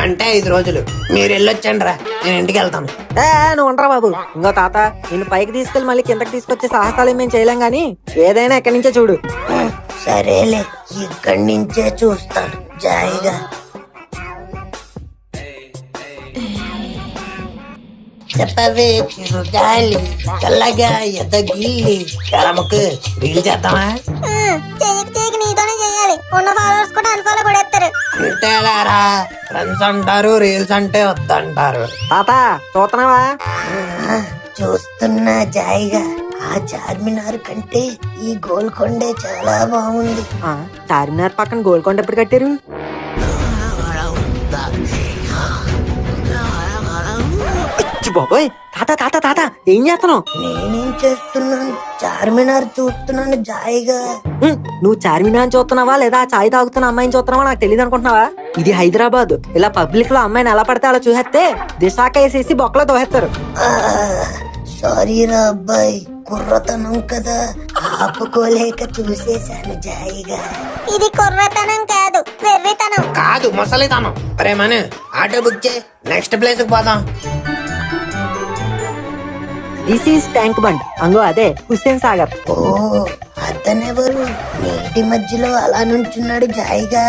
అంటే 5 రోజులు. మీరు వెళ్ళొచ్చండి రా, నేను ఇంటికి వెళ్తాను. నువ్వు ఉండరా బాబు. ఇంకో తాత, నిన్ను పైకి తీసుకెళ్లి మళ్ళీ కిందకి తీసుకొచ్చే సాహసాలు మేము చేయలేం గానీ ఏదైనా ఎక్కడి నుంచే చూడు. సరేలే, ఇక్కడి నుంచే చూస్తాను జాయిగా. చెప్పవే చిరుగాలి చల్లగా ఎదగిల్లి. ఎడమకు రీల్ చేద్దామా? నీతోనే చేయాలి. ఉన్న ఫాలోవర్స్ కూడా అన్ఫాలో కొడేస్తారు. అంతేలారా, ఫ్రెండ్స్ అంటారు, రీల్స్ అంటే వద్దంటారు. తాత చూస్తున్నావా? చూస్తున్నా జాయిగా. ఆ చార్మినార్ కంటే ఈ గోల్కొండే చాలా బాగుంది. చార్మినార్ పక్కన గోల్కొండ ఎప్పుడు కట్టారు? బాబోయ్, తాత తాత తాత ఏం చేస్తున్నావు? నేనేం చేస్తున్నాను? చార్మినార్ చూస్తున్నాను జాయిగా. నువ్వు చార్మినార్ చూస్తున్నావా లేదా చాయ్ తాగుతున్న అమ్మాయిని చూస్తున్నావా నాకు తెలియదు అనుకుంటున్నావా? ఇది హైదరాబాద్. ఇలా పబ్లిక్ లో అమ్మాయిని ఎలా పడితే అలా చూసేస్తే దిశాక వేసేసి బొక్కలో దోహేస్తారు. సారీ రా అబ్బాయి, కుర్రతనం కదా, ఆపుకోలేక చూసేశాను జాయిగా. ఇది కుర్రతనం కాదు, వెర్రితనం. కాదు, ముసలితనం. ప్రేమను ఆటో బుక్ చేయి, నెక్స్ట్ ప్లేస్ కి పోదాం. This is Tank Bund. అంగో అదే హుస్సేన్ సాగర్. ఓ, అతనెవరు నీటి మధ్యలో అలా నుంచున్నాడు జాయిగా?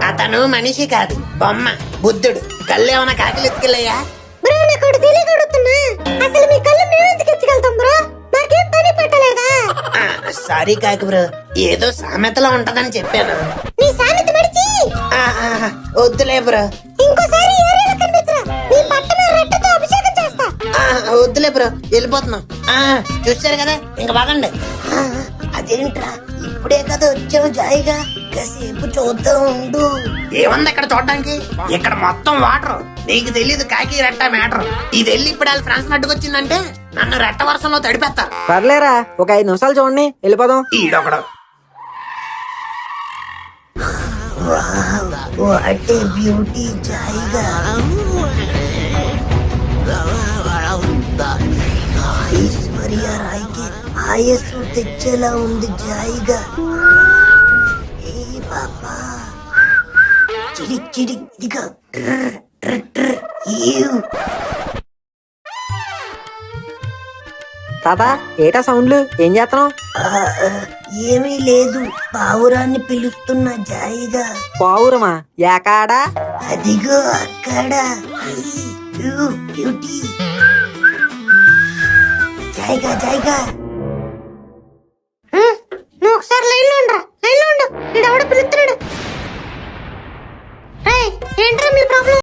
అతను మనిషి కాదు, బొమ్మ, బుద్ధుడు. కళ్ళు ఏమైనా కాకిలు ఎత్తుకెళ్ళయ్యా? బ్రో, నాకు తెలియగడుతున్నా, అసలు మీ కళ్ళు మేము ఎందుకు ఎత్తుకెళ్తాం బ్రో? నాకేం పని పెట్టలేదా? సారీ కాకి బ్రో, ఏదో సామెతలో ఉంటదని చెప్పాను. నీ సామెత మడిచి వద్దులే బ్రో. ఇంకోసారి ఏరియాలో కనిపించరా, నీ పట్ట మీద రెట్టతో అభిషేకం చేస్తా. వద్దులే బ్రో, వెళ్ళిపోతున్నాం. చూసారు కదా, ఇంక బాగండి. అదేంట్రా, ఇప్పుడే కదా వచ్చావు జాయిగా, కాసేపు చూద్దాం ఉండు. ఏముంది ఇక్కడ చూడడానికి? ఇక్కడ మొత్తం వాటర్. నీకు తెలీదు కాకి రెట్ట మ్యాటర్. ఇది వెళ్ళి ఇప్పుడు వాళ్ళ ఫ్రెండ్స్ నడ్డుకొచ్చిందంటే నన్ను రెట్ట వర్షంలో తడిపేస్తా. పర్లేరా, ఒక 5 నిమిషాలు చూడండి, వెళ్ళిపోదాం. ఈడొకడు. వాట్ ఏ బ్యూటీ జాయిగా. ఐశ్వర్య రాయ్కి ఆయస్సు తెచ్చేలా ఉంది జాయిగా. ఏ బాబా, చిడిక్ చిడిక్ ఇదిగా. తాత ఏటా సౌండ్లు? ఏం చేస్తున్నావు? ఏమీ లేదు, పావురాన్ని పిలుస్తున్నా జాయిగా. పావురమా? ఏకాడా? అదిగో అక్కడ. బ్యూటీ జాయిగా జాయిగా.